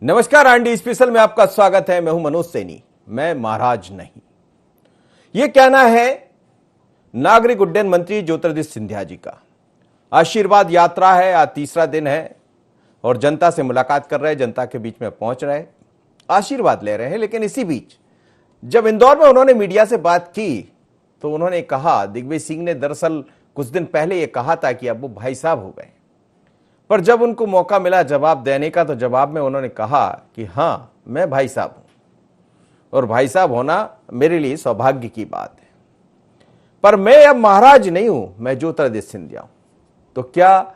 नमस्कार, R&D special में आपका स्वागत है। मैं हूं मनोज सैनी। मैं महाराज नहीं, यह कहना है नागरिक उड्डयन मंत्री ज्योतिरादित्य सिंधिया जी का। आशीर्वाद यात्रा है, आज तीसरा दिन है और जनता से मुलाकात कर रहे हैं, जनता के बीच में पहुंच रहे हैं, आशीर्वाद ले रहे हैं। लेकिन इसी बीच जब इंदौर में उन्होंने मीडिया से बात की तो उन्होंने कहा, दिग्विजय सिंह ने दरअसल कुछ दिन पहले यह कहा था कि अब वो भाई साहब हो गए, पर जब उनको मौका मिला जवाब देने का तो जवाब में उन्होंने कहा कि हां, मैं भाई साहब हूं और भाई साहब होना मेरे लिए सौभाग्य की बात है, पर मैं अब महाराज नहीं हूं, मैं ज्योतिरादित्य सिंधिया हूं। तो क्या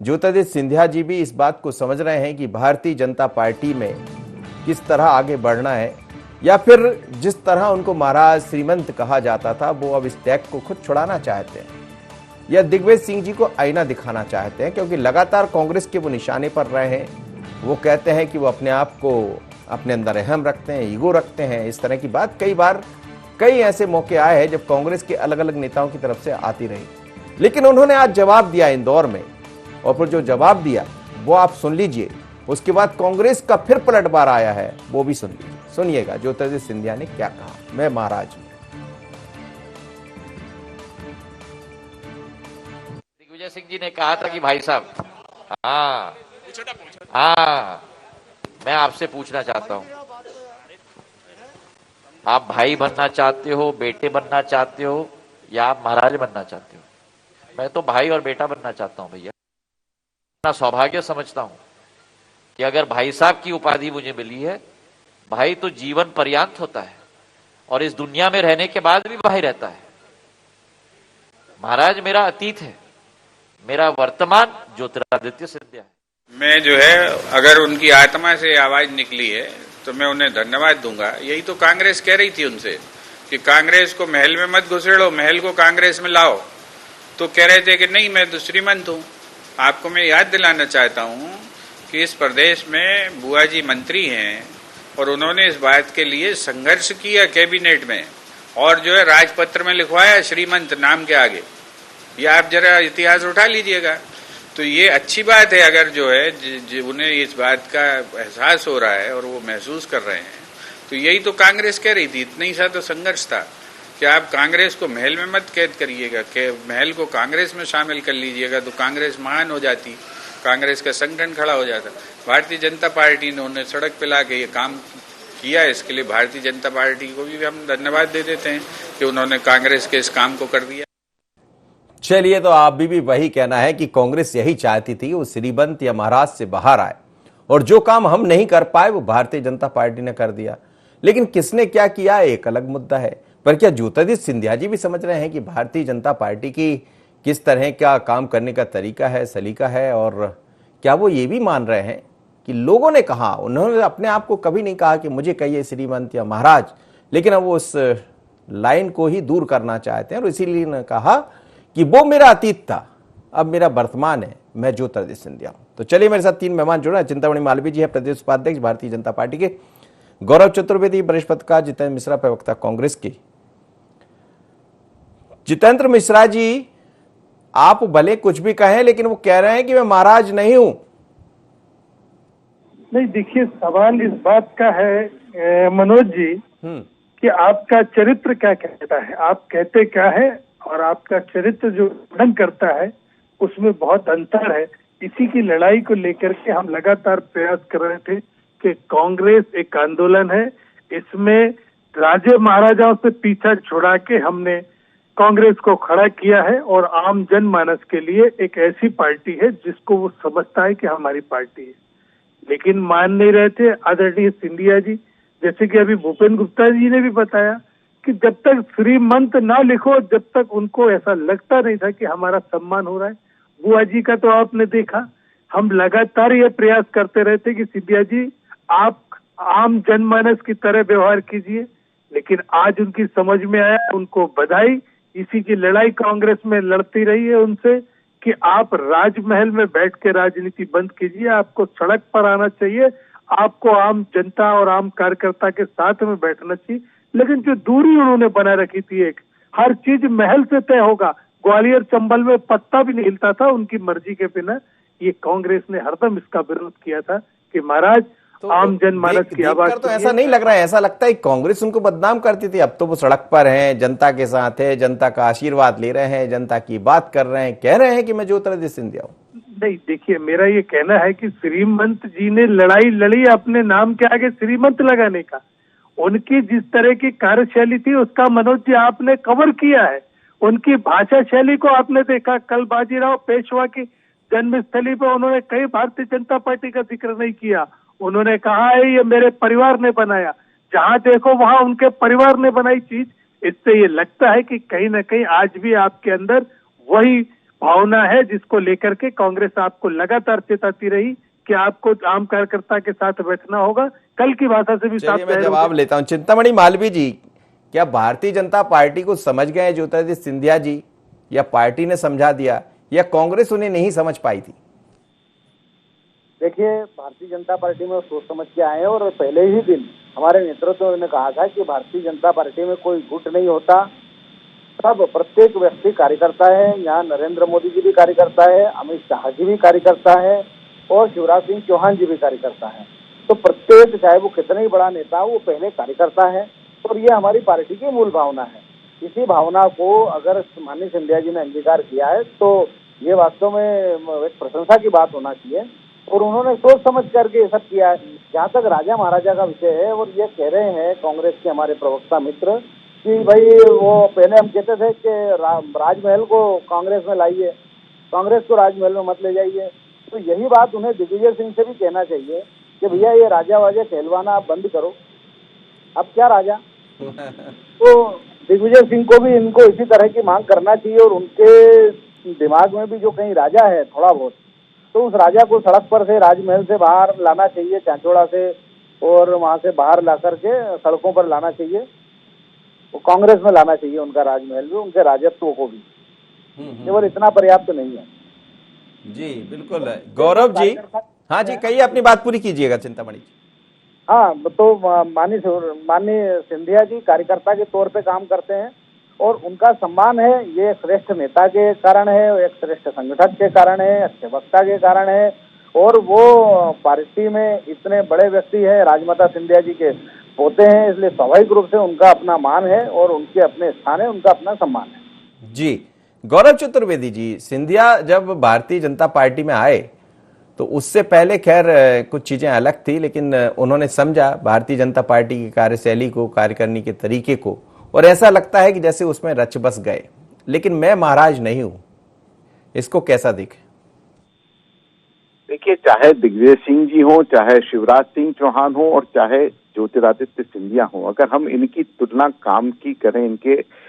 ज्योतिरादित्य सिंधिया जी भी इस बात को समझ रहे हैं कि भारतीय जनता पार्टी में किस तरह आगे बढ़ना है, या फिर जिस तरह उनको महाराज श्रीमंत कहा जाता था वो अब इस टैग को खुद छुड़ाना चाहते हैं, या दिग्विजय सिंह जी को आईना दिखाना चाहते हैं? क्योंकि लगातार कांग्रेस के वो निशाने पर रहे हैं। वो कहते हैं कि वो अपने आप को अपने अंदर अहम रखते हैं, ईगो रखते हैं। इस तरह की बात कई बार, कई ऐसे मौके आए हैं जब कांग्रेस के अलग अलग नेताओं की तरफ से आती रही। लेकिन उन्होंने आज जवाब दिया इंदौर में, और फिर जो जवाब दिया वो आप सुन लीजिए। उसके बाद कांग्रेस का फिर पलटवार आया है, वो भी सुन लीजिए। सुनिएगा ज्योतिरादित्य सिंधिया ने क्या कहा। मैं महाराज हूं। दिग्विजय सिंह जी ने कहा था कि भाई साहब, हाँ, मैं आपसे पूछना चाहता हूं, आप भाई बनना चाहते हो, बेटे बनना चाहते हो, या आप महाराज बनना चाहते हो? मैं तो भाई और बेटा बनना चाहता हूं भैया। अपना सौभाग्य समझता हूं कि अगर भाई साहब की उपाधि मुझे मिली है। भाई तो जीवन पर्यंत होता है और इस दुनिया में रहने के बाद भी भाई रहता है। महाराज मेरा अतीत है, मेरा वर्तमान ज्योतिरादित्य सिंधिया है। मैं जो है, अगर उनकी आत्मा से आवाज निकली है तो मैं उन्हें धन्यवाद दूंगा। यही तो कांग्रेस कह रही थी उनसे कि कांग्रेस को महल में मत घुसेड़ो, महल को कांग्रेस में लाओ। तो कह रहे थे कि नहीं, मैं तो श्रीमंत हूं। आपको मैं याद दिलाना चाहता हूं कि इस प्रदेश में बुआ जी मंत्री हैं और उन्होंने इस बात के लिए संघर्ष किया कैबिनेट में, और जो है राजपत्र में लिखवाया श्रीमंत नाम के आगे। ये आप जरा इतिहास उठा लीजिएगा। तो ये अच्छी बात है अगर जो है उन्हें इस बात का एहसास हो रहा है और वो महसूस कर रहे हैं। तो यही तो कांग्रेस कह रही थी, इतना ही सा तो संघर्ष था कि आप कांग्रेस को महल में मत कैद करिएगा, कि महल को कांग्रेस में शामिल कर लीजिएगा तो कांग्रेस महान हो जाती, कांग्रेस का संगठन खड़ा हो जाता। भारतीय जनता पार्टी ने उन्हें सड़क पे ला के ये काम किया। इसके लिए भारतीय जनता पार्टी को भी हम धन्यवाद दे देते हैं कि उन्होंने कांग्रेस के इस काम को कर दिया। चलिए, तो आप भी वही कहना है कि कांग्रेस यही चाहती थी वो श्रीमंत या महाराज से बाहर आए, और जो काम हम नहीं कर पाए वो भारतीय जनता पार्टी ने कर दिया। लेकिन किसने क्या किया एक अलग मुद्दा है। पर क्या ज्योतिरादित्य सिंधिया जी भी समझ रहे हैं कि भारतीय जनता पार्टी की किस तरह का काम करने का तरीका है, सलीका है? और क्या वो ये भी मान रहे हैं कि लोगों ने कहा, उन्होंने अपने आप को कभी नहीं कहा कि मुझे कहिए श्रीमंत या महाराज, लेकिन अब वो उस लाइन को ही दूर करना चाहते हैं और इसीलिए ने कहा कि वो मेरा अतीत था, अब मेरा वर्तमान है, मैं ज्योतिरादित्य सिंधिया हूं। तो चलिए, मेरे साथ तीन मेहमान जुड़े हैं। चिंतामणि मालवीय जी है, प्रदेश उपाध्यक्ष भारतीय जनता पार्टी के। गौरव चतुर्वेदी, वरिष्ठ पत्रकार। जितेंद्र मिश्रा, प्रवक्ता कांग्रेस के। जितेंद्र मिश्रा जी, आप भले कुछ भी कहें, लेकिन वो कह रहे हैं कि मैं महाराज नहीं हूं। नहीं, देखिए, सवाल इस बात का है मनोज जी कि आपका चरित्र क्या कहता है, आप कहते क्या है और आपका चरित्र जो वर्णन करता है उसमें बहुत अंतर है। इसी की लड़ाई को लेकर के हम लगातार प्रयास कर रहे थे कि कांग्रेस एक आंदोलन है, इसमें राजे महाराजाओं से पीछा छुड़ा के हमने कांग्रेस को खड़ा किया है और आम जनमानस के लिए एक ऐसी पार्टी है जिसको वो समझता है कि हमारी पार्टी है। लेकिन मान नहीं रहे थे आदरणीय सिंधिया जी। जैसे कि अभी भूपेंद्र गुप्ता जी ने भी बताया कि जब तक श्रीमंत ना लिखो, जब तक उनको ऐसा लगता नहीं था कि हमारा सम्मान हो रहा है। बुआ जी का तो आपने देखा, हम लगातार ये प्रयास करते रहते कि सिंधिया जी आप आम जनमानस की तरह व्यवहार कीजिए, लेकिन आज उनकी समझ में आया, उनको बधाई। इसी की लड़ाई कांग्रेस में लड़ती रही है उनसे कि आप राजमहल में बैठ के राजनीति बंद कीजिए, आपको सड़क पर आना चाहिए, आपको आम जनता और आम कार्यकर्ता के साथ में बैठना चाहिए। लेकिन जो दूरी उन्होंने बना रखी थी, एक हर चीज महल से तय होगा, ग्वालियर चंबल में पत्ता भी नहीं हिलता था उनकी मर्जी के बिना, ये कांग्रेस ने हरदम इसका विरोध किया था कि महाराज आम जनमानस की आवाज देखकर तो ऐसा नहीं लग रहा है, ऐसा लगता है कांग्रेस उनको बदनाम करती थी, अब तो वो सड़क पर हैं, जनता के साथ है, जनता का आशीर्वाद ले रहे हैं, जनता की बात कर रहे हैं, कह रहे हैं कि मैं ज्योतिरादित्य सिंधिया हूँ। नहीं, देखिए, मेरा ये कहना है कि श्रीमंत जी ने लड़ाई लड़ी अपने नाम के आगे श्रीमंत लगाने का। उनकी जिस तरह की कार्यशैली थी उसका मनोज जी आपने कवर किया है। उनकी भाषा शैली को आपने देखा। कल बाजीराव पेशवा की जन्मस्थली पर उन्होंने कई भारतीय जनता पार्टी का जिक्र नहीं किया। उन्होंने कहा है ये मेरे परिवार ने बनाया। जहां देखो वहां उनके परिवार ने बनाई चीज। इससे ये लगता है कि कहीं ना कहीं आज भी आपके अंदर वही भावना है जिसको लेकर के कांग्रेस आपको लगातार चेताती रही कि आपको आम कार्यकर्ता के साथ बैठना होगा। कल की भाषा से भी साफ चलिए मैं जवाब लेता हूं। चिंतामणि मालवीय जी, क्या भारतीय जनता पार्टी को समझ गए ज्योतिरादित्य सिंधिया जी, या पार्टी ने समझा दिया, या कांग्रेस उन्हें नहीं समझ पाई थी? देखिए, भारतीय जनता पार्टी में सोच समझ के आए हैं और पहले ही दिन हमारे नेतृत्व ने कहा था कि भारतीय जनता पार्टी में कोई गुट नहीं होता, सब प्रत्येक व्यक्ति कार्यकर्ता है। यहाँ नरेंद्र मोदी जी भी कार्यकर्ता है, अमित शाह जी भी कार्यकर्ता है और शिवराज सिंह चौहान जी भी कार्यकर्ता है। तो प्रत्येक, चाहे वो कितना ही बड़ा नेता हो, वो पहले कार्यकर्ता है और ये हमारी पार्टी की मूल भावना है। इसी भावना को अगर माननीय सिंधिया जी ने अंगीकार किया है तो ये वास्तव में एक प्रशंसा की बात होना चाहिए और उन्होंने सोच समझ करके ये सब किया है। जहाँ तक राजा महाराजा का विषय है, और ये कह रहे हैं कांग्रेस के हमारे प्रवक्ता मित्र कि भाई वो पहले हम कहते थे कि राजमहल को कांग्रेस में लाइए, कांग्रेस को राजमहल में मत ले जाइए। तो यही बात उन्हें दिग्विजय सिंह से भी कहना चाहिए कि भैया ये राजा वाजा कहलवाना आप बंद करो, अब क्या राजा। तो दिग्विजय सिंह को भी इनको इसी तरह की मांग करना चाहिए और उनके दिमाग में भी जो कहीं राजा है थोड़ा बहुत, तो उस राजा को सड़क पर से, राजमहल से बाहर लाना चाहिए, चांचोड़ा से, और वहां से बाहर ला करके सड़कों पर लाना चाहिए। वो कांग्रेस में लाना चाहिए उनका राजमहल भी, उनके राजत्व को भी। केवल इतना पर्याप्त नहीं है। जी बिल्कुल। गौरव जी, हाँ जी, कहिए, अपनी बात पूरी कीजिएगा चिंतामणि जी। हाँ, तो माननीय सिंधिया जी कार्यकर्ता के तौर पे काम करते हैं और उनका सम्मान है। ये श्रेष्ठ नेता के कारण है, एक श्रेष्ठ संगठक के कारण है, अच्छे वक्ता के कारण है और वो पार्टी में इतने बड़े व्यक्ति है, राजमाता सिंधिया जी के पोते हैं, इसलिए स्वाभाविक रूप से उनका अपना मान है और उनके अपने स्थान है, उनका अपना सम्मान है। जी गौरव चतुर्वेदी जी, सिंधिया जब भारतीय जनता पार्टी में आए तो उससे पहले खैर कुछ चीजें अलग थी, लेकिन उन्होंने समझा भारतीय जनता पार्टी की कार्यशैली को, कार्य करने के तरीके को, और ऐसा लगता है कि जैसे उसमें रच बस गए। लेकिन मैं महाराज नहीं हूं, इसको कैसा देखें? देखिए, चाहे दिग्विजय सिंह जी हो, चाहे शिवराज सिंह चौहान हो और चाहे ज्योतिरादित्य सिंधिया हो, अगर हम इनकी तुलना काम की करें, इनके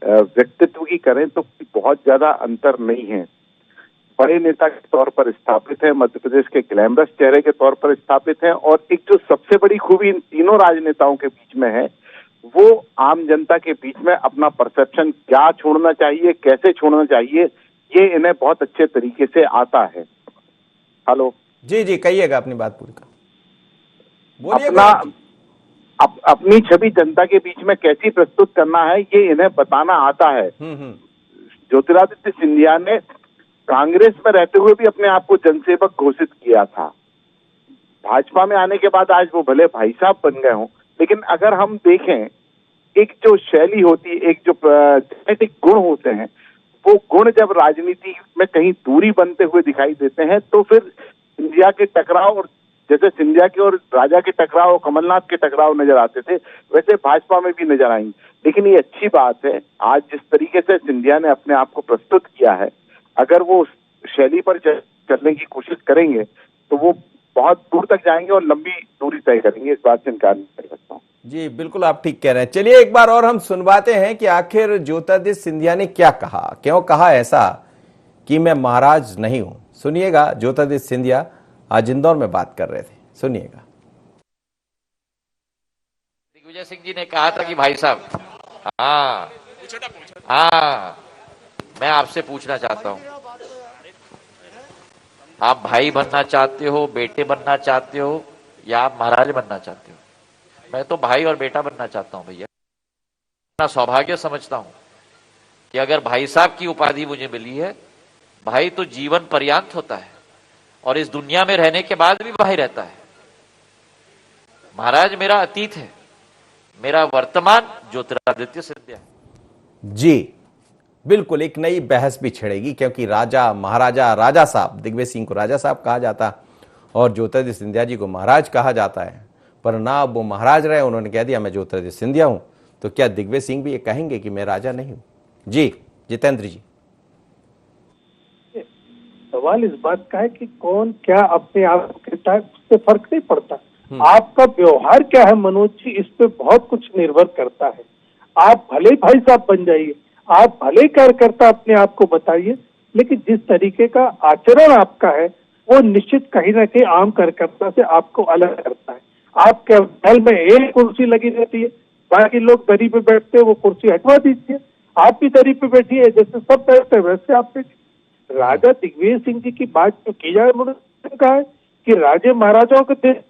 व्यक्तित्व की करें तो बहुत ज्यादा अंतर नहीं है। बड़े नेता के तौर पर स्थापित है, मध्य प्रदेश के ग्लैमरस चेहरे के तौर पर स्थापित है और एक जो सबसे बड़ी खूबी इन तीनों राजनेताओं के बीच में है, वो आम जनता के बीच में अपना परसेप्शन क्या छोड़ना चाहिए, कैसे छोड़ना चाहिए, ये इन्हें बहुत अच्छे तरीके से आता है। हेलो जी जी, कहिएगा, अपनी बात पूरी कर बोलिए। अपनी छवि जनता के बीच में कैसी प्रस्तुत करना है, ये इन्हें बताना आता है। ज्योतिरादित्य सिंधिया ने कांग्रेस में रहते हुए भी अपने आप को जनसेवक घोषित किया था। भाजपा में आने के बाद आज वो भले भाई साहब बन गए हों, लेकिन अगर हम देखें, एक जो शैली होती है, एक जो जेनेटिक गुण होते हैं, वो गुण जब राजनीति में कहीं दूरी बनते हुए दिखाई देते हैं तो फिर सिंधिया के टकराव, और जैसे सिंधिया के और राजा के टकराव, कमलनाथ के टकराव नजर आते थे, वैसे भाजपा में भी नजर आएंगे। लेकिन ये अच्छी बात है, आज जिस तरीके से सिंधिया ने अपने आप को प्रस्तुत किया है, अगर वो उस शैली पर चलने की कोशिश करेंगे तो वो बहुत दूर तक जाएंगे और लंबी दूरी तय करेंगे, इस बात से इनकार नहीं कर सकता हूँ। जी बिल्कुल, आप ठीक कह रहे हैं। चलिए एक बार और हम सुनवाते हैं कि आखिर ज्योतिरादित्य सिंधिया ने क्या कहा, क्यों कहा ऐसा कि मैं महाराज नहीं हूं। सुनिएगा, ज्योतिरादित्य सिंधिया आज इंदौर में बात कर रहे थे, सुनिएगा। दिग्विजय सिंह जी ने कहा था कि भाई साहब, हाँ, मैं आपसे पूछना चाहता हूं, आप भाई बनना चाहते हो, बेटे बनना चाहते हो, या आप महाराज बनना चाहते हो? मैं तो भाई और बेटा बनना चाहता हूं भैया। अपना सौभाग्य समझता हूं कि अगर भाई साहब की उपाधि मुझे मिली है, भाई तो जीवन पर्यंत होता है और इस दुनिया में रहने के बाद भी भाई रहता है। महाराज मेरा अतीत है, मेरा वर्तमान ज्योतिरादित्य सिंधिया। जी बिल्कुल, एक नई बहस भी छिड़ेगी, क्योंकि राजा महाराजा, राजा साहब, दिग्विजय सिंह को राजा साहब कहा जाता और ज्योतिरादित्य सिंधिया जी को महाराज कहा जाता है। पर ना वो महाराज रहे, उन्होंने कह दिया मैं ज्योतिरादित्य सिंधिया हूं। तो क्या दिग्विजय सिंह भी ये कहेंगे कि मैं राजा नहीं हूं? जी जितेंद्र जी। सवाल इस बात का है कि कौन क्या अपने आप को कहता है, उससे फर्क नहीं पड़ता। आपका व्यवहार क्या है मनोज जी, इस पे बहुत कुछ निर्भर करता है। आप भले भाई साहब बन जाइए, आप भले कार्यकर्ता अपने आप को बताइए, लेकिन जिस तरीके का आचरण आपका है वो निश्चित कहीं ना कहीं आम कार्यकर्ता से आपको अलग करता है। आपके महल में एक कुर्सी लगी रहती है, बाकी लोग दरी पे बैठते हैं, वो कुर्सी हटवा दीजिए, आप भी दरी पे बैठिए, जैसे सब बैठते हैं वैसे आप बैठिए। राजा दिग्विजय सिंह जी की बात जो की जाए, उन्होंने कहा है कि राजे महाराजाओं के देश,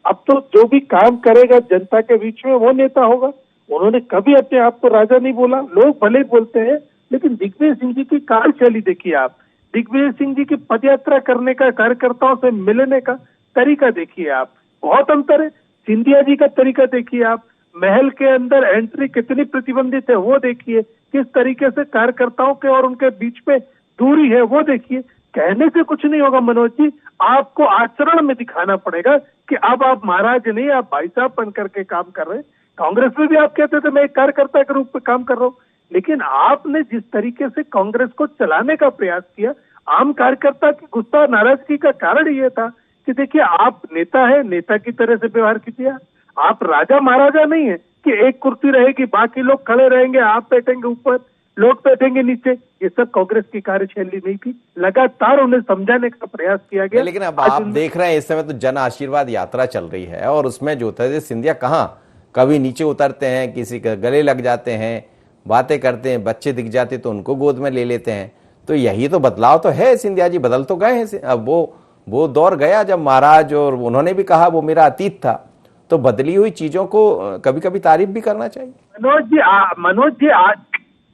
अब तो जो भी काम करेगा जनता के बीच में वो नेता होगा। उन्होंने कभी अपने आप को राजा नहीं बोला, लोग भले बोलते हैं, लेकिन दिग्विजय सिंह जी की कार्यशैली देखिए आप, दिग्विजय सिंह जी की पदयात्रा करने का, कार्यकर्ताओं से मिलने का तरीका देखिए आप, बहुत अंतर है। सिंधिया जी का तरीका देखिए आप, महल के अंदर एंट्री कितनी प्रतिबंधित है वो देखिए, किस तरीके से कार्यकर्ताओं के और उनके बीच में दूरी है वो देखिए। कहने से कुछ नहीं होगा मनोज जी, आपको आचरण में दिखाना पड़ेगा कि अब आप महाराज नहीं, आप भाई साहब बन करके काम कर रहे हैं। कांग्रेस में भी आप कहते थे मैं एक कार्यकर्ता के रूप में काम कर रहा हूँ, लेकिन आपने जिस तरीके से कांग्रेस को चलाने का प्रयास किया, आम कार्यकर्ता की गुस्सा नाराजगी का कारण ये था कि देखिए आप नेता है, नेता की तरह से व्यवहार कीजिए। आप राजा महाराजा नहीं है कि एक कुर्सी रहेगी, बाकी लोग खड़े रहेंगे, आप बैठेंगे ऊपर, लोग बैठेंगे नीचे। ये सब कांग्रेस की कार्यशैली नहीं थी। लगातार उन्हें समझाने का प्रयास किया गया। लेकिन अब आप देख रहे हैं इस समय तो जन आशीर्वाद यात्रा चल रही है, और उसमें ज्योतिरादित्य सिंधिया कहाँ कभी नीचे उतरते हैं, किसी के गले लग जाते हैं, बातें करते हैं, बच्चे दिख जाते तो उनको गोद में ले लेते हैं। तो यही तो बदलाव तो है। सिंधिया जी बदल तो गए हैं। अब वो दौर गया जब महाराज, और उन्होंने भी कहा वो मेरा अतीत था। तो बदली हुई चीजों को कभी कभी तारीफ भी करना चाहिए।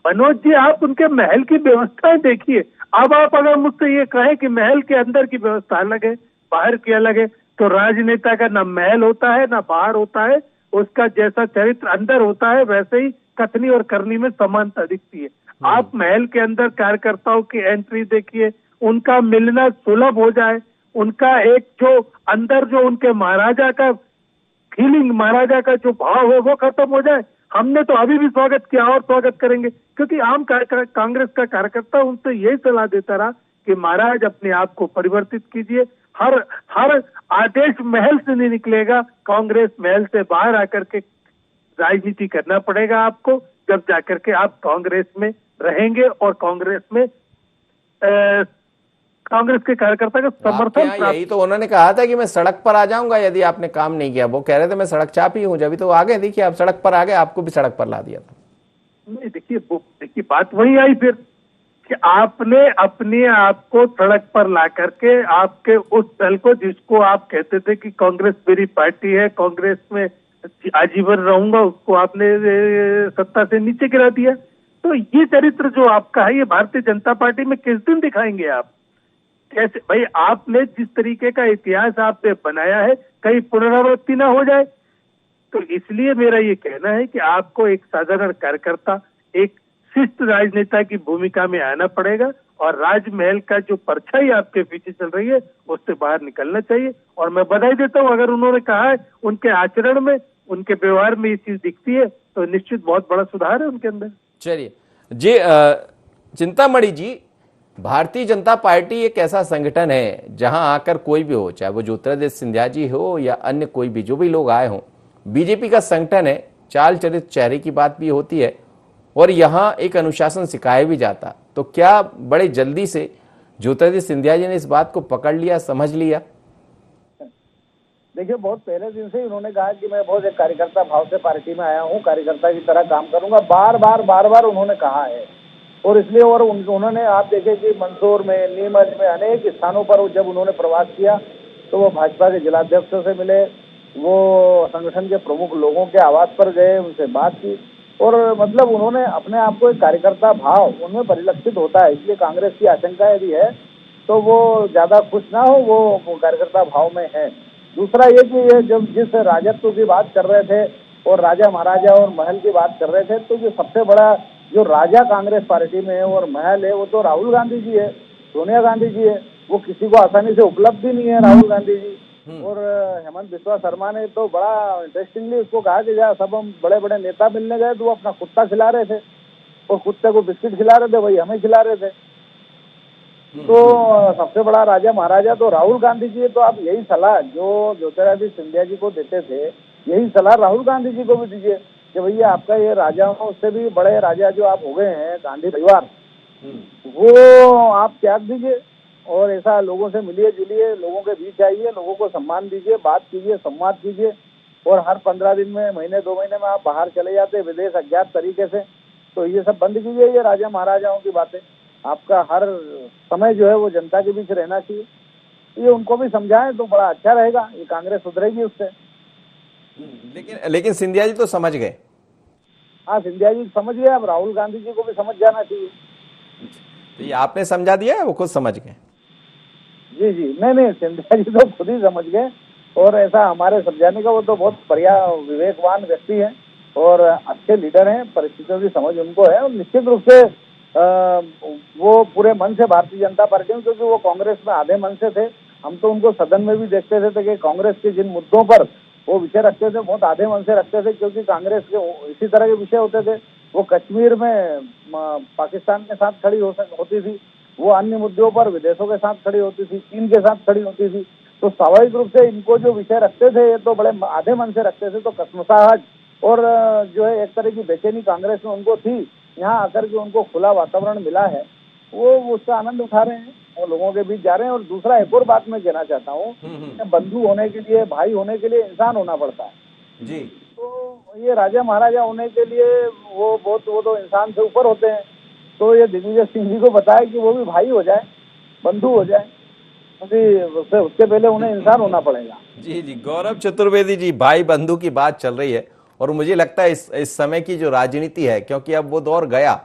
मनोज जी आप उनके महल की व्यवस्थाएं देखिए। अब आप अगर मुझसे ये कहें कि महल के अंदर की व्यवस्था अलग है, बाहर की अलग है, तो राजनेता का ना महल होता है ना बाहर होता है, उसका जैसा चरित्र अंदर होता है वैसे ही कथनी और करनी में समानता दिखती है। आप महल के अंदर कार्यकर्ताओं की एंट्री देखिए, उनका मिलना सुलभ हो जाए, उनका एक जो अंदर जो उनके महाराजा का फीलिंग, महाराजा का जो भाव है वो खत्म हो जाए। हमने तो अभी भी स्वागत किया और स्वागत करेंगे, क्योंकि आम कांग्रेस का कार्यकर्ता उनसे यही सलाह देता रहा कि महाराज अपने आप को परिवर्तित कीजिए। हर आदेश महल से नहीं निकलेगा, कांग्रेस महल से बाहर आकर के राजनीति करना पड़ेगा आपको, जब जाकर के आप कांग्रेस में रहेंगे और कांग्रेस में कांग्रेस के कार्यकर्ता का समर्थन। यही तो उन्होंने कहा था कि मैं सड़क पर आ जाऊंगा यदि आपने काम नहीं किया। वो कह रहे थे मैं सड़क चापी हूं, जब तो आ गए। देखिए आप सड़क पर आ गए, आपको भी सड़क पर ला दिया था। नहीं देखिए बात वही आई फिर कि आपने अपने आप को सड़क पर ला करके आपके उस दल को, जिसको आप कहते थे कि कांग्रेस मेरी पार्टी है, कांग्रेस में आजीवन रहूंगा, उसको आपने सत्ता से नीचे गिरा दिया। तो ये चरित्र जो आपका है, ये भारतीय जनता पार्टी में किस दिन दिखाएंगे आप? कैसे भाई? आपने जिस तरीके का इतिहास आपने बनाया है, कहीं पुनरावृत्ति ना हो जाए। तो इसलिए मेरा ये कहना है कि आपको एक साधारण कार्यकर्ता, एक शिष्ट राजनेता की भूमिका में आना पड़ेगा, और राजमहल का जो परछाई आपके पीछे चल रही है उससे बाहर निकलना चाहिए। और मैं बधाई देता हूं, अगर उन्होंने कहा है उनके आचरण में, उनके व्यवहार में ये चीज दिखती है, तो निश्चित बहुत बड़ा सुधार है उनके अंदर। चलिए जी, चिंतामणि जी, भारतीय जनता पार्टी एक ऐसा संगठन है जहां आकर कोई भी हो, चाहे वो ज्योतिरादित्य सिंधिया जी हो या अन्य कोई भी, जो भी लोग आए हों, बीजेपी का संगठन है, चाल चरित चेहरे की बात भी होती है, और यहाँ एक अनुशासन सिखाया भी जाता। तो क्या बड़े जल्दी से ज्योतिरादित्य सिंधिया जी ने इस बात को पकड़ लिया, समझ लिया? देखिए बहुत पहले दिन से उन्होंने कहा कि मैं बहुत एक कार्यकर्ता भाव से पार्टी में आया हूँ, कार्यकर्ता की तरह काम करूंगा, बार बार उन्होंने कहा है। और इसलिए और उन्होंने, आप देखें कि मंदसौर में, नीमच में, अनेक स्थानों पर जब उन्होंने प्रवास किया तो वो भाजपा के जिलाध्यक्षों से मिले, वो संगठन के प्रमुख लोगों के आवास पर गए, उनसे बात की, और मतलब उन्होंने अपने आप को एक कार्यकर्ता भाव उनमें परिलक्षित होता है। इसलिए कांग्रेस की आशंका यदि है तो वो ज्यादा खुश ना हो, वो कार्यकर्ता भाव में है। दूसरा ये कि ये जब जिस राजत्व की बात कर रहे थे और राजा महाराजा और महल की बात कर रहे थे, तो जो सबसे बड़ा जो राजा कांग्रेस पार्टी में है और महल है, वो तो राहुल गांधी जी है, सोनिया गांधी जी है। वो किसी को आसानी से उपलब्ध ही नहीं है, राहुल गांधी जी। और हेमंत बिस्वा शर्मा ने तो बड़ा इंटरेस्टिंगली उसको कहा कि जहाँ सब हम बड़े बड़े नेता मिलने गए तो वो अपना कुत्ता खिला रहे थे और कुत्ते को बिस्किट खिला रहे थे, वही हमें खिला रहे थे। तो सबसे बड़ा राजा महाराजा तो राहुल गांधी जी है। तो आप यही सलाह जो ज्योतिरादित्य सिंधिया जी को देते थे, यही सलाह राहुल गांधी जी को भी दीजिए कि भैया आपका ये राजाओं से भी बड़े राजा जो आप हो गए हैं, गांधी परिवार, वो आप त्याग दीजिए और ऐसा लोगों से मिलिए जुलिए, लोगों के बीच आइए, लोगों को सम्मान दीजिए, बात कीजिए, संवाद कीजिए। और हर 15 दिन में, महीने 2 महीने में आप बाहर चले जाते विदेश अज्ञात तरीके से, तो ये सब बंद कीजिए, ये राजा महाराजाओं की बातें। आपका हर समय जो है वो जनता के बीच रहना चाहिए। ये उनको भी समझाएं तो बड़ा अच्छा रहेगा, ये कांग्रेस सुधरेगी उससे। लेकिन सिंधिया जी तो समझ गए। हाँ, सिंधिया जी समझ गए, अब राहुल गांधी जी को भी समझ जाना चाहिए। तो ये आपने समझा दिया है, वो खुद समझ गए? जी जी, नहीं, सिंधिया जी तो खुद ही समझ गए और ऐसा हमारे समझाने का, वो तो बहुत बढ़िया विवेकवान व्यक्ति है और अच्छे लीडर हैं, परिस्थितियों की समझ उनको है। और निश्चित रूप से वो पूरे मन से भारतीय जनता पार्टी में, क्योंकि वो कांग्रेस में आधे मन से थे। हम तो उनको सदन में भी देखते थे कि कांग्रेस के जिन मुद्दों पर वो विषय रखते थे, बहुत आधे मन से रखते थे, क्योंकि कांग्रेस के इसी तरह के विषय होते थे। वो कश्मीर में पाकिस्तान के साथ खड़ी होती थी, वो अन्य मुद्दों पर विदेशों के साथ खड़ी होती थी, चीन के साथ खड़ी होती थी। तो स्वाभाविक रूप से इनको जो विषय रखते थे, ये तो बड़े आधे मन से रखते थे। तो कसमसाहट और जो है एक तरह की बेचैनी कांग्रेस में उनको थी। यहाँ आकर के उनको खुला वातावरण मिला है, वो उसका आनंद उठा रहे हैं और लोगों के बीच जा रहे हैं। और दूसरा एक और बात मैं कहना चाहता हूँ, बंधु होने के लिए, भाई होने के लिए इंसान होना पड़ता है जी। तो ये राजा महाराजा होने के लिए वो तो इंसान से ऊपर होते हैं। तो ये दिग्विजय सिंह जी को बताया कि वो भी भाई हो जाए, बंधु हो जाए, क्योंकि उसके पहले उन्हें इंसान होना पड़ेगा। जी जी, गौरव चतुर्वेदी जी, भाई बंधु की बात चल रही है और मुझे लगता है इस समय की जो राजनीति है, क्योंकि अब वो दौर गया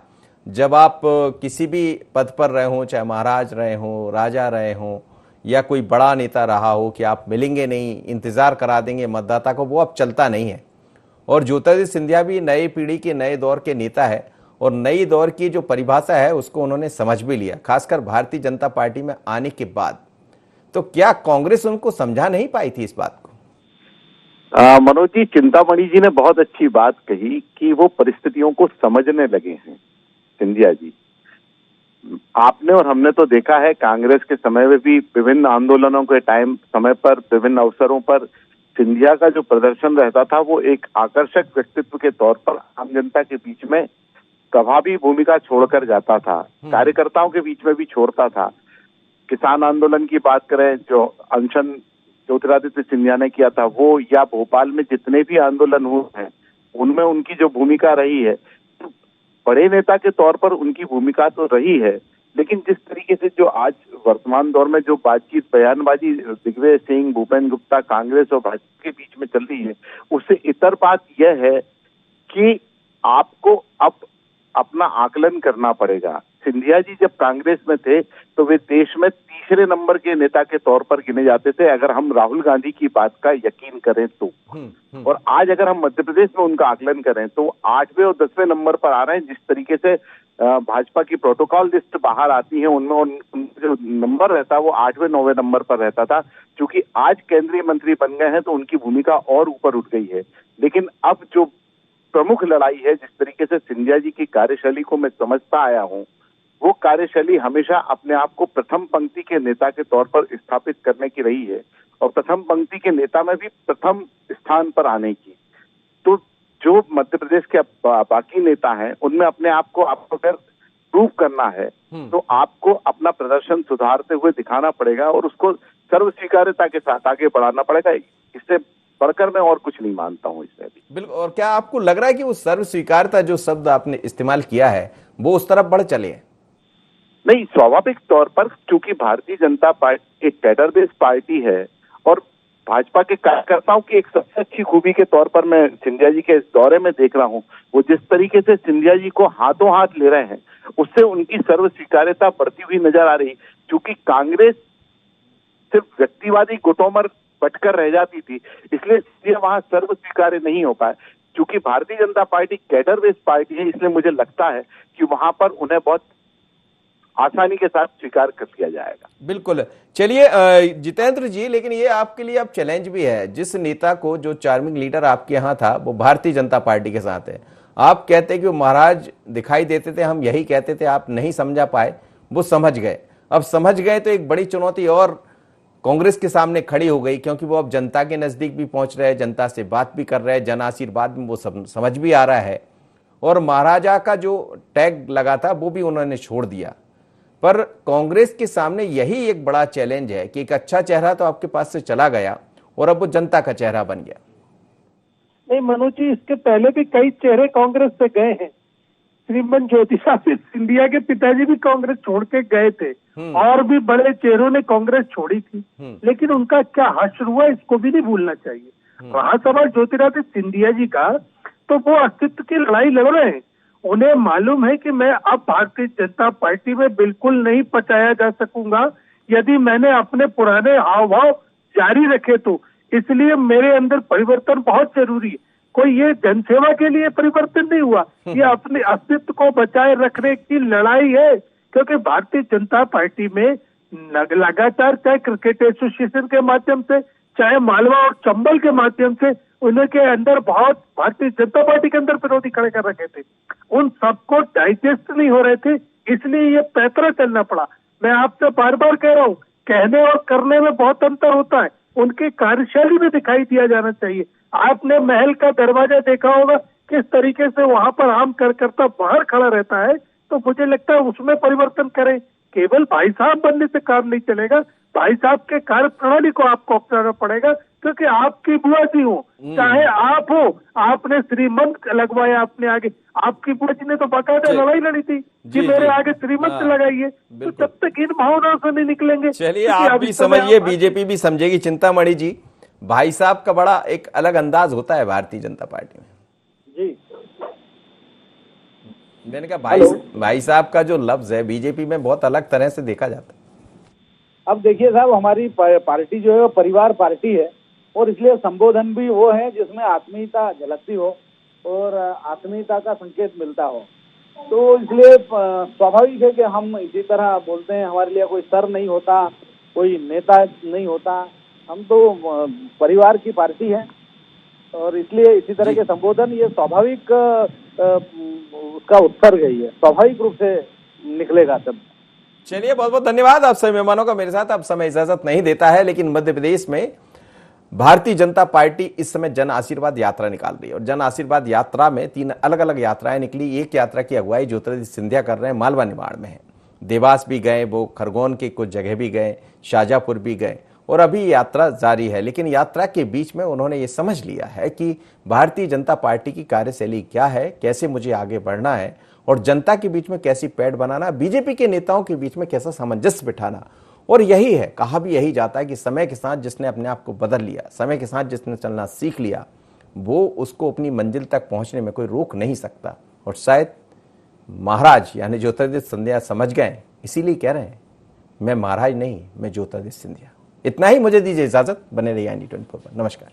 जब आप किसी भी पद पर रहे हों, चाहे महाराज रहे हों, राजा रहे हों या कोई बड़ा नेता रहा हो, कि आप मिलेंगे नहीं, इंतजार करा देंगे मतदाता को, वो अब चलता नहीं है। और ज्योतिरादित्य सिंधिया भी नई पीढ़ी के, नए दौर के नेता है और नई दौर की जो परिभाषा है उसको उन्होंने समझ भी लिया, खासकर भारतीय जनता पार्टी में आने के बाद। तो क्या कांग्रेस उनको समझा नहीं पाई थी इस बात को? मनोज जी, चिंतामणि जी ने बहुत अच्छी बात कही कि वो परिस्थितियों को समझने लगे हैं सिंधिया जी। आपने और हमने तो देखा है कांग्रेस के समय में भी विभिन्न आंदोलनों के समय पर, विभिन्न अवसरों पर सिंधिया का जो प्रदर्शन रहता था, वो एक आकर्षक व्यक्तित्व के तौर पर आम जनता के बीच में प्रभावी भूमिका छोड़कर जाता था, कार्यकर्ताओं के बीच में भी छोड़ता था। किसान आंदोलन की बात करें, जो अनशन ज्योतिरादित्य सिंधिया ने किया था वो, या भोपाल में जितने भी आंदोलन हुए हैं उनमें उनकी जो भूमिका रही है, तो बड़े नेता के तौर पर उनकी भूमिका तो रही है। लेकिन जिस तरीके से जो आज वर्तमान दौर में जो बातचीत, बयानबाजी दिग्विजय सिंह, भूपेन्द्र गुप्ता, कांग्रेस और भाजपा के बीच में चल रही है, उससे इतर बात यह है कि आपको अब अपना आकलन करना पड़ेगा। सिंधिया जी जब कांग्रेस में थे तो वे देश में तीसरे नंबर के नेता के तौर पर गिने जाते थे, अगर हम राहुल गांधी की बात का यकीन करें तो। और आज अगर हम मध्य प्रदेश में उनका आकलन करें तो 8वें और 10वें नंबर पर आ रहे हैं। जिस तरीके से भाजपा की प्रोटोकॉल लिस्ट बाहर आती है, उनमें उनका जो नंबर रहता है वो 8वें 9वें नंबर पर रहता था। क्योंकि आज केंद्रीय मंत्री बन गए हैं तो उनकी भूमिका और ऊपर उठ गई है। लेकिन अब जो प्रमुख लड़ाई है, जिस तरीके से सिंधिया जी की कार्यशैली को मैं समझता आया हूं, वो कार्यशैली हमेशा अपने आप को प्रथम पंक्ति के नेता के तौर पर स्थापित करने की रही है और प्रथम पंक्ति के नेता में भी प्रथम स्थान पर आने की। तो जो मध्य प्रदेश के बाकी नेता हैं उनमें अपने आप को आपको अगर प्रूव करना है तो आपको अपना प्रदर्शन सुधारते हुए दिखाना पड़ेगा और उसको सर्व स्वीकार्यता के साथ आगे बढ़ाना पड़ेगा। इससे बढ़कर मैं और कुछ नहीं मानता हूं इससे भी। बिल्कुल। और क्या आपको लग रहा है कि वो सर्व स्वीकार्यता जो शब्द आपने इस्तेमाल किया है वो उस तरफ बढ़ चले? नहीं, स्वाभाविक तौर पर क्योंकि भारतीय जनता पार्टी एक कैडर बेस्ड पार्टी है और भाजपा के कार्यकर्ताओं की एक सबसे अच्छी खूबी के तौर पर मैं सिंधिया जी के इस दौरे में देख रहा हूं, वो जिस तरीके से सिंधिया जी को हाथों हाथ ले रहे हैं उससे उनकी सर्व स्वीकार्यता बढ़ती हुई नजर आ रही। क्योंकि कांग्रेस सिर्फ व्यक्तिवादी गुटों में बटकर रह जाती थी, इसलिए सिंधिया वहां सर्व स्वीकार्य नहीं हो पाए। क्योंकि Bharatiya Janata party cadre based party है, इसलिए मुझे लगता है कि वहां पर उन्हें बहुत आसानी के साथ स्वीकार कर लिया जाएगा। बिल्कुल। चलिए जितेंद्र जी, लेकिन ये आपके लिए अब चैलेंज भी है, जिस नेता को जो चार्मिंग लीडर आपके यहाँ था वो भारतीय जनता पार्टी के साथ है, आप कहते कि वो महाराज दिखाई देते थे, हम यही कहते थे, आप नहीं समझा पाए, वो समझ गए। अब समझ गए तो एक बड़ी चुनौती और कांग्रेस के सामने खड़ी हो गई, क्योंकि वो अब जनता के नजदीक भी पहुंच रहे हैं, जनता से बात भी कर रहे हैं, जन आशीर्वाद में वो समझ भी आ रहा है, और महाराजा का जो टैग लगा था वो भी उन्होंने छोड़ दिया। पर कांग्रेस के सामने यही एक बड़ा चैलेंज है कि एक अच्छा चेहरा तो आपके पास से चला गया और अब वो जनता का चेहरा बन गया। नहीं मनोज जी, इसके पहले भी कई चेहरे कांग्रेस से गए हैं। श्रीमान ज्योतिरादित्य सिंधिया के पिताजी भी कांग्रेस छोड़ के गए थे, और भी बड़े चेहरों ने कांग्रेस छोड़ी थी, लेकिन उनका क्या हश्र हुआ इसको भी नहीं भूलना चाहिए। रहा सवाल ज्योतिरादित्य सिंधिया जी का, तो वो अस्तित्व की लड़ाई लड़ रहे हैं। उन्हें मालूम है कि मैं अब भारतीय जनता पार्टी में बिल्कुल नहीं पचाया जा सकूंगा यदि मैंने अपने पुराने हाव भाव जारी रखे, तो इसलिए मेरे अंदर परिवर्तन बहुत जरूरी है। कोई ये जनसेवा के लिए परिवर्तन नहीं हुआ, ये अपने अस्तित्व को बचाए रखने की लड़ाई है। क्योंकि भारतीय जनता पार्टी में लगातार चाहे क्रिकेट एसोसिएशन के माध्यम से, चाहे मालवा और चंबल के माध्यम से, उनके अंदर बहुत भारतीय जनता पार्टी के अंदर विरोधी खड़े कर रखे थे, उन सबको डाइजेस्ट नहीं हो रहे थे, इसलिए ये पैतरा चलना पड़ा। मैं आपसे बार बार कह रहा हूँ, कहने और करने में बहुत अंतर होता है, उनकी कार्यशैली में दिखाई दिया जाना चाहिए। आपने महल का दरवाजा देखा होगा, किस तरीके से वहां पर आम कार्यकर्ता बाहर खड़ा रहता है, तो मुझे लगता है उसमें परिवर्तन करें। केवल भाई साहब बनने से काम नहीं चलेगा, भाई साहब के कार्य प्रणाली को आपको अपनाना पड़ेगा, क्योंकि आपकी बुआ जी हो, चाहे आप हो, आपने श्रीमंत लगवाया अपने आगे। आपकी बुआ जी ने तो बाकायदा लड़ाई लड़ी थी कि मेरे आगे श्रीमंत लगाइए, तो जब तक इन भावनाओं से नहीं निकलेंगे। चलिए आप भी समझिए, बीजेपी भी समझेगी। चिंतामणि जी, भाई साहब का बड़ा एक अलग अंदाज होता है भारतीय जनता पार्टी में जी। मैंने कहा भाई साहब का जो लफ्ज है बीजेपी में बहुत अलग तरह से देखा जाता है। अब देखिए साहब, हमारी पार्टी जो है वो परिवार पार्टी है, और इसलिए संबोधन भी वो है जिसमें आत्मीयता झलकती हो और आत्मीयता का संकेत मिलता हो। तो इसलिए स्वाभाविक है कि हम इसी तरह बोलते हैं। हमारे लिए कोई सर नहीं होता, कोई नेता नहीं होता, हम तो परिवार की पार्टी है, और इसलिए इसी तरह के संबोधन ये स्वाभाविक उसका उत्सर्ग है, ये स्वाभाविक रूप से निकलेगा सब। चलिए बहुत बहुत धन्यवाद आप सभी मेहमानों का मेरे साथ। अब समय इजाजत नहीं देता है, लेकिन मध्य प्रदेश में भारतीय जनता पार्टी इस समय जन आशीर्वाद यात्रा निकाल रही है, और जन आशीर्वाद यात्रा में 3 अलग अलग यात्राएं निकली। एक यात्रा की अगुवाई ज्योतिरादित्य सिंधिया कर रहे हैं, मालवा निमाड़ में है, देवास भी गए, वो खरगोन के कुछ जगह भी गए, शाजापुर भी गए, और अभी यात्रा जारी है। लेकिन यात्रा के बीच में उन्होंने ये समझ लिया है कि भारतीय जनता पार्टी की कार्यशैली क्या है, कैसे मुझे आगे बढ़ना है, और जनता के बीच में कैसी पैठ बनाना, बीजेपी के नेताओं के बीच में कैसा सामंजस्य बिठाना। और यही है, कहा भी यही जाता है कि समय के साथ जिसने अपने आप को बदल लिया, समय के साथ जिसने चलना सीख लिया, वो उसको अपनी मंजिल तक पहुंचने में कोई रोक नहीं सकता। और शायद महाराज यानी ज्योतिरादित्य सिंधिया समझ गए, इसीलिए कह रहे हैं मैं महाराज नहीं, मैं ज्योतिरादित्य सिंधिया। इतना ही, मुझे दीजिए इजाजत। बने रहिए ND24 पर। नमस्कार।